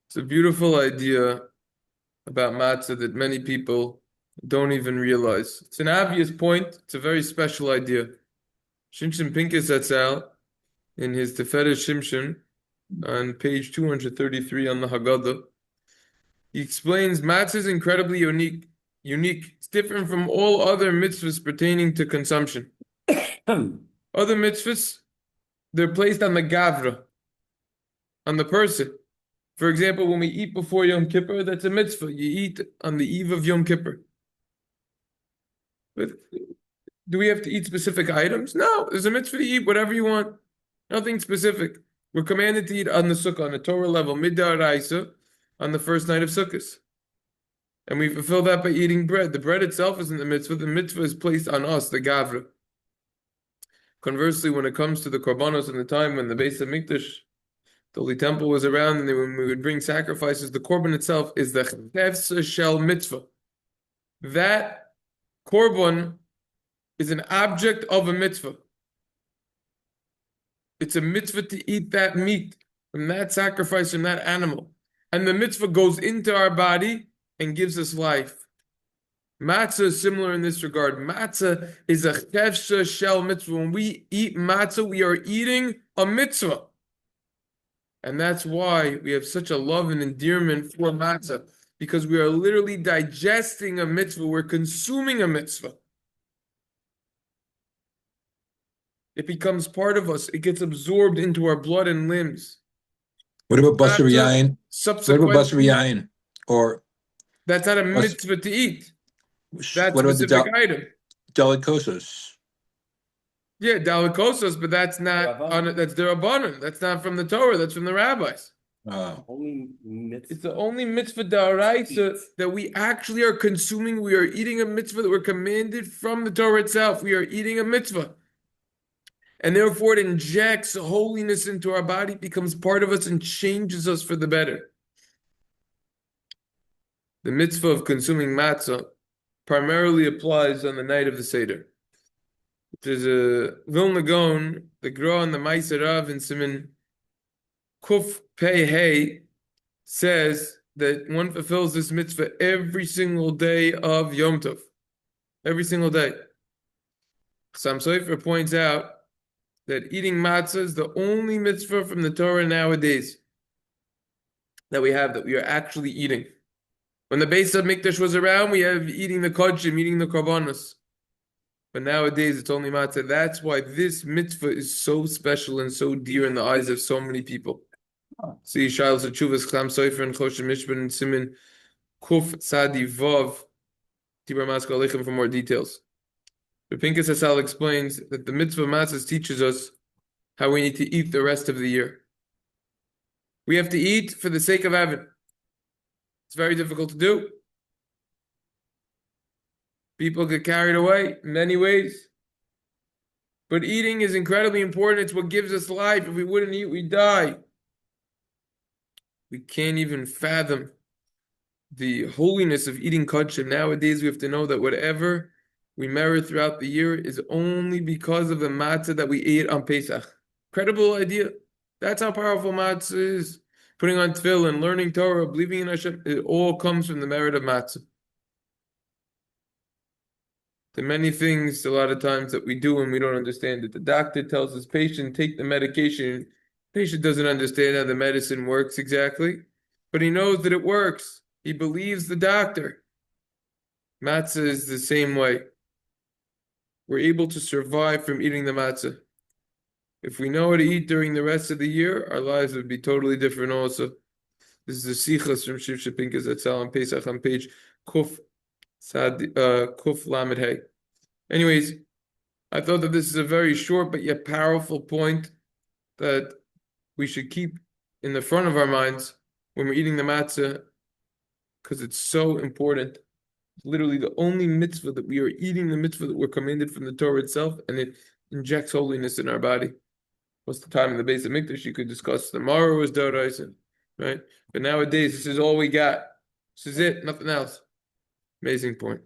It's a beautiful idea about matzah that many people don't even realize. It's an obvious point. It's a very special idea. Shimshon Pincus sets out in his Teferet Shimshon on page 233 on the Haggadah. He explains matzah is incredibly unique. It's different from all other mitzvahs pertaining to consumption. Other mitzvahs, they're placed on the gavra, on the person. For example, when we eat before Yom Kippur, that's a mitzvah. You eat on the eve of Yom Kippur. But do we have to eat specific items? No, there's a mitzvah to eat whatever you want. Nothing specific. We're commanded to eat on the Sukkah, on the Torah level, mideoriasa, on the first night of Sukkos. And we fulfill that by eating bread. The bread itself isn't the mitzvah. The mitzvah is placed on us, the gavra. Conversely, when it comes to the korbanos in the time when the Beis Hamikdash, the Holy Temple, was around, and when we would bring sacrifices, the korban itself is the cheftzah shel mitzvah. That korban is an object of a mitzvah. It's a mitzvah to eat that meat from that sacrifice from that animal. And the mitzvah goes into our body and gives us life. Matzah is similar in this regard. Matzah is a cheftzah shel mitzvah. When we eat matzah, we are eating a mitzvah. And that's why we have such a love and endearment for matzah, because we are literally digesting a mitzvah. We're consuming a mitzvah. It becomes part of us. It gets absorbed into our blood and limbs. What about basar yayin? What about basar yayin? Or that's not a mitzvah to eat. That's what a specific item. Delicosos. Yeah, delicosos, but that's not on it. That's derabanan. That's not from the Torah. That's from the rabbis. It's the only mitzvah d'oraisa that we actually are consuming. We are eating a mitzvah that we're commanded from the Torah itself. We are eating a mitzvah. And therefore it injects holiness into our body, becomes part of us, and changes us for the better. The mitzvah of consuming matzah primarily applies on the night of the Seder. There's a Vilna Gaon, the Gra and the Ma'aser Rav in Siman Kuf Pei Hey, says that one fulfills this mitzvah every single day of Yom Tov. Every single day. Sam Sofer points out that eating matzah is the only mitzvah from the Torah nowadays that we have, that we are actually eating. When the Beis Hamikdash was around, we have eating the kodshim, eating the korbanos. But nowadays, it's only matzah. That's why this mitzvah is so special and so dear in the eyes of so many people. See, Shiles of Chuvas, Chlam Sofer, and Choshen Mishpan, and Simin, Kuf, Sadi, Vav, Tibur Maskal Alechem for more details. Rav Pincus Hassal explains that the mitzvah of matzahs teaches us how we need to eat the rest of the year. We have to eat for the sake of heaven. It's very difficult to do. People get carried away in many ways. But eating is incredibly important. It's what gives us life. If we wouldn't eat, we'd die. We can't even fathom the holiness of eating kodshim. Nowadays, we have to know that whatever we merit throughout the year is only because of the matzah that we ate on Pesach. Incredible idea. That's how powerful matzah is. Putting on tefillin, learning Torah, believing in Hashem, it all comes from the merit of matzah. There are many things a lot of times that we do and we don't understand it. The doctor tells his patient, take the medication. The patient doesn't understand how the medicine works exactly, but he knows that it works. He believes the doctor. Matzah is the same way. We're able to survive from eating the matzah. If we know how to eat during the rest of the year, our lives would be totally different also. This is the Sichas from Shimshon Pincus that's on Pesach on page Kuf Lamed Hey. Anyways, I thought that this is a very short but yet powerful point that we should keep in the front of our minds when we're eating the matzah, because it's so important. It's literally the only mitzvah that we are eating, the mitzvah that we're commanded from the Torah itself, and it injects holiness in our body. What's the time in the Beis Hamikdash? You could discuss tomorrow was deoriasa, right? But nowadays, this is all we got. This is it, nothing else. Amazing point.